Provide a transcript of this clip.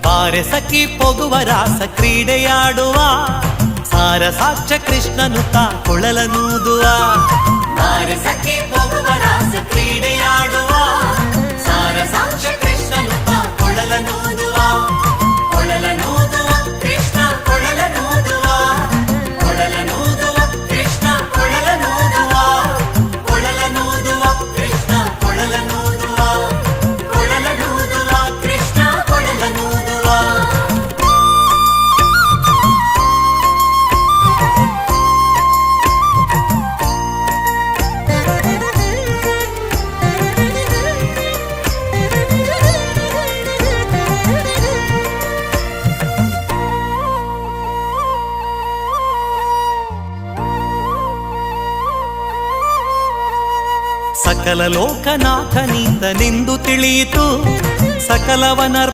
ಬಾರೆ ಸಖಿ ಪೊಗುವ ರಾಸ ಕ್ರೀಡೆಯಾಡುವ ಸಾರ ಸಾಕ್ಷ ಕೃಷ್ಣನು ತಾ ಕೊಳಲನೂದುವ ಬಾರೆ ಸಖಿ ಪೊಗುವ ರಾಸ ಕ್ರೀಡೆಯಾಡುವ ಸಾರ ಸಾಕ್ಷ ಕೃಷ್ಣನು ತಾ ಕೊಳಲನೂದುವ ಕೊಳಲನೂದುವ ಕೃಷ್ಣ ಕೊಳಲನೂದುವ ಕೊಳಲನೂದುವ ಕೃಷ್ಣ ಕೊಳಲನೂದುವ ಕೊಳಲನೂದುವ ಕೃಷ್ಣ ಕೊಳಲನೂದುವ ಕೊಳಲನೂದುವ ಕೃಷ್ಣ ಕೊಳಲನೂದುವ. ಸಕಲ ಲೋಕನಾಥನಿಂದ ನಿಂದು ತಿಳಿಯಿತು ಸಕಲವನ